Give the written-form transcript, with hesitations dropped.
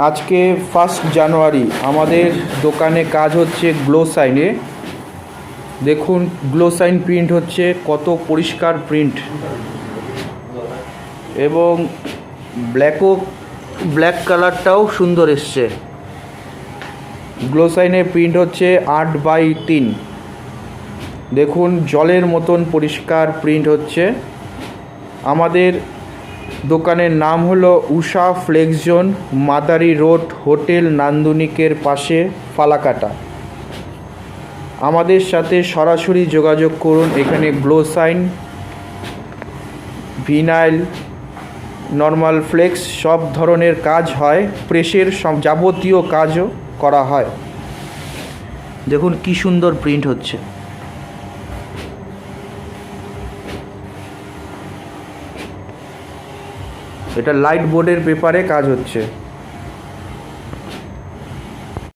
আজকে 1 জানুয়ারি আমাদের দোকানে কাজ হচ্ছে গ্লো সাইনে। দেখুন গ্লো সাইন প্রিন্ট হচ্ছে, কত পরিষ্কার প্রিন্ট, এবং ব্ল্যাক কালারটাও সুন্দর এসছে। গ্লো সাইনে প্রিন্ট হচ্ছে 8/3। দেখুন জলের মতন পরিষ্কার প্রিন্ট হচ্ছে। আমাদের দোকানের নাম হলো Usha flex zone, Madari road, hotel নান্দনিকের পাশে, ফালাকাটা। আমাদের সাথে সরাসরি যোগাযোগ করুন। এখানে glow sign, vinyl, normal flex সব ধরনের কাজ হয়, প্রেসের সব যাবতীয় কাজও করা হয়। দেখুন কি সুন্দর প্রিন্ট হচ্ছে। এটা লাইট বোর্ডের পেপারে কাজ হচ্ছে।